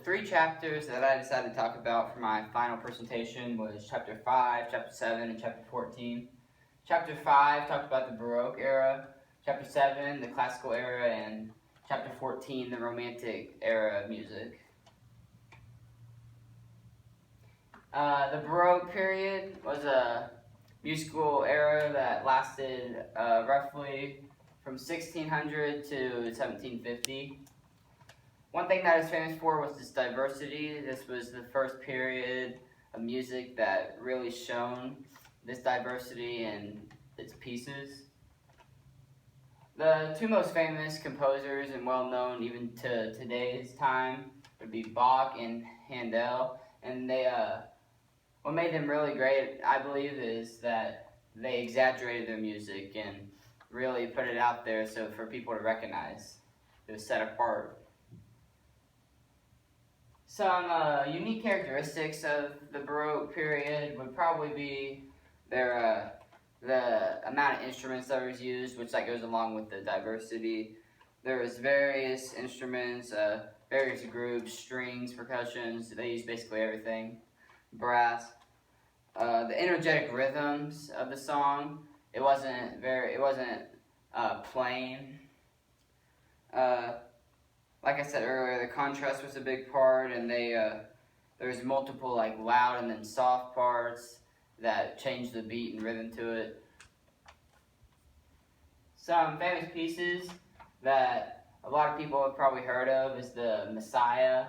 three chapters that I decided to talk about for my final presentation was Chapter 5, Chapter 7, and Chapter 14. Chapter 5 talked about the Baroque era, Chapter 7, the Classical era, and Chapter 14, the Romantic era of music. The Baroque period was a musical era that lasted roughly from 1600 to 1750. One thing that it's famous for was its diversity. This was the first period of music that really shone this diversity in its pieces. The two most famous composers and well known even to today's time would be Bach and Handel, and what made them really great, I believe, is that they exaggerated their music and really put it out there so for people to recognize. It was set apart. Some unique characteristics of the Baroque period would probably be the amount of instruments that was used, which that goes along with the diversity. There was various instruments, various groups, strings, percussions. They used basically everything. Brass. The energetic rhythms of the song. It wasn't plain. Like I said earlier, the contrast was a big part, and there's multiple like loud and then soft parts that changed the beat and rhythm to it. Some famous pieces that a lot of people have probably heard of is the Messiah,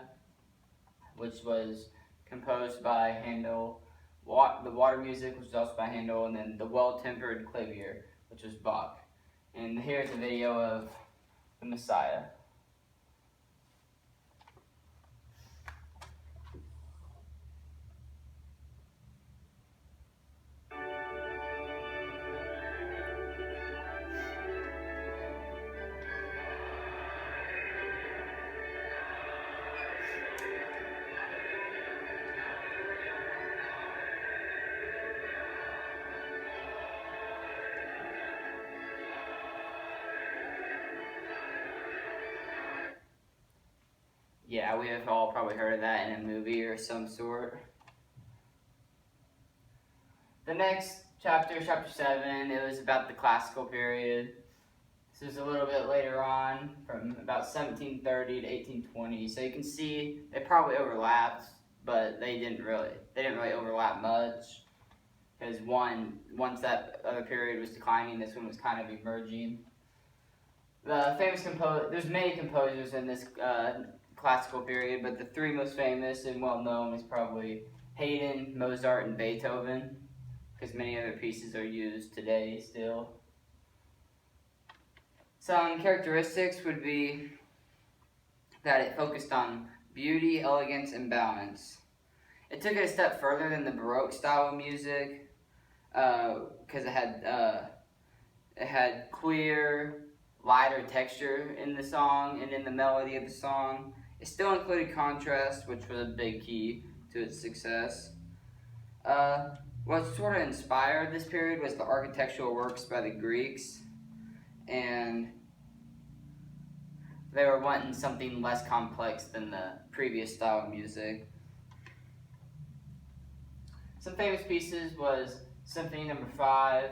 which was composed by Handel, the Water Music, which was also by Handel, and then the Well-Tempered Clavier, which was Bach. And here's a video of the Messiah. Yeah, we have all probably heard of that in a movie or some sort. The next chapter, Chapter 7, it was about the classical period. This is a little bit later on, from about 1730 to 1820. So you can see they probably overlapped, but they didn't really overlap much. Because once that other period was declining, this one was kind of emerging. The famous there's many composers in this classical period, but the three most famous and well known is probably Haydn, Mozart, and Beethoven, because many other pieces are used today still. Some characteristics would be that it focused on beauty, elegance, and balance. It took it a step further than the Baroque style of music, because it had clear, lighter texture in the song and in the melody of the song. It still included contrast, which was a big key to its success. What sort of inspired this period was the architectural works by the Greeks, and they were wanting something less complex than the previous style of music. Some famous pieces was Symphony No. 5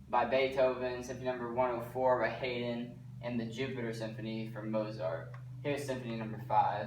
by Beethoven, Symphony No. 104 by Haydn, and the Jupiter Symphony from Mozart. Here's Symphony No. 5.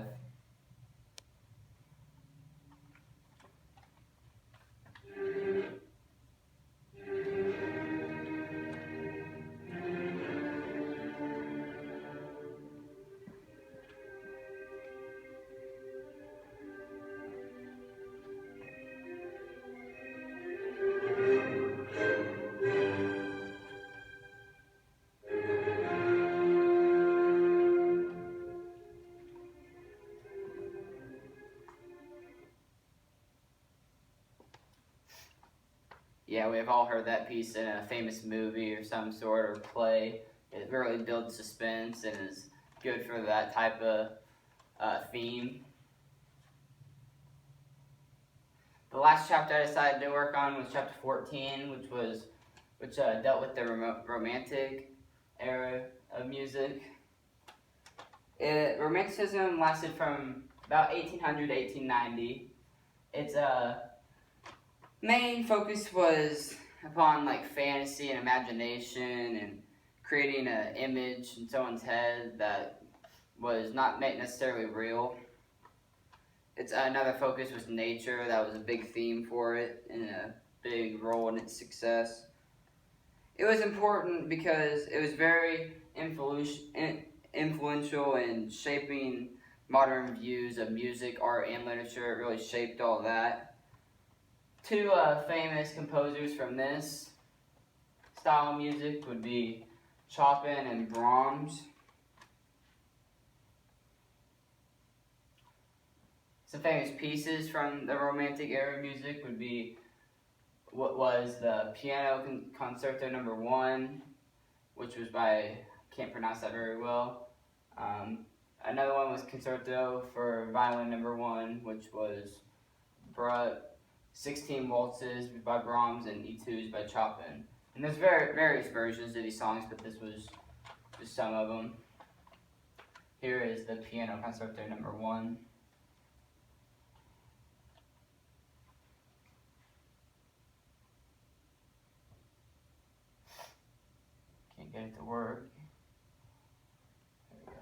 Yeah, we've all heard that piece in a famous movie or some sort, or play. It really builds suspense and is good for that type of theme. The last chapter I decided to work on was chapter 14, which dealt with the Romantic era of music. Romanticism lasted from about 1800 to 1890. Its main focus was upon like fantasy and imagination and creating an image in someone's head that was not necessarily real. Its another focus was nature. That was a big theme for it and a big role in its success. It was important because it was very influential in shaping modern views of music, art, and literature. It really shaped all that. Two famous composers from this style of music would be Chopin and Brahms. Some famous pieces from the Romantic era music would be what was the Piano Concerto No. 1, which was by, I can't pronounce that very well. Another one was Concerto for Violin No. 1, which was 16 Waltzes by Brahms and Etudes by Chopin. And there's various versions of these songs, but this was just some of them. Here is the Piano Concerto No. 1. Can't get it to work. There we go.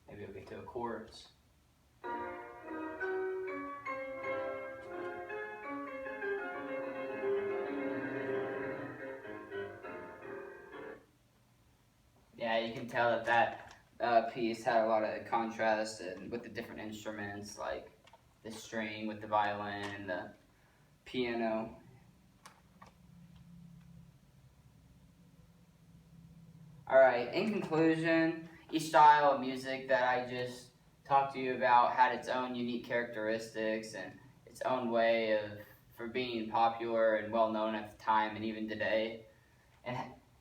Maybe it'll get to a chorus. Yeah, you can tell that piece had a lot of contrast and with the different instruments, like the string with the violin and the piano. Alright, in conclusion, each style of music that I just talked to you about had its own unique characteristics and its own way for being popular and well known at the time and even today. And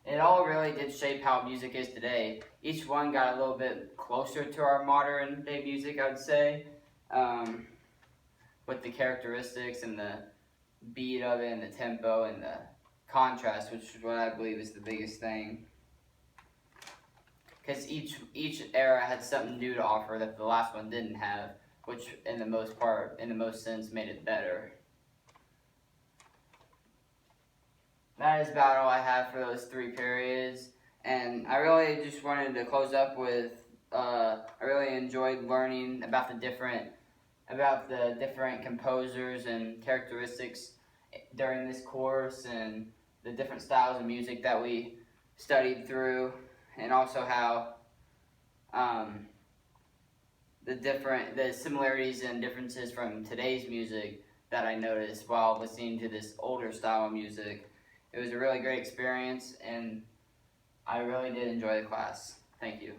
it all really did shape how music is today. Each one got a little bit closer to our modern day music, I would say, with the characteristics and the beat of it and the tempo and the contrast, which is what I believe is the biggest thing. Because each era had something new to offer that the last one didn't have, which in the most sense, made it better. That is about all I have for those three periods, and I really just wanted to close up with, I really enjoyed learning about the different composers and characteristics during this course, and the different styles of music that we studied through, and also how the similarities and differences from today's music that I noticed while listening to this older style of music. It was a really great experience, and I really did enjoy the class. Thank you.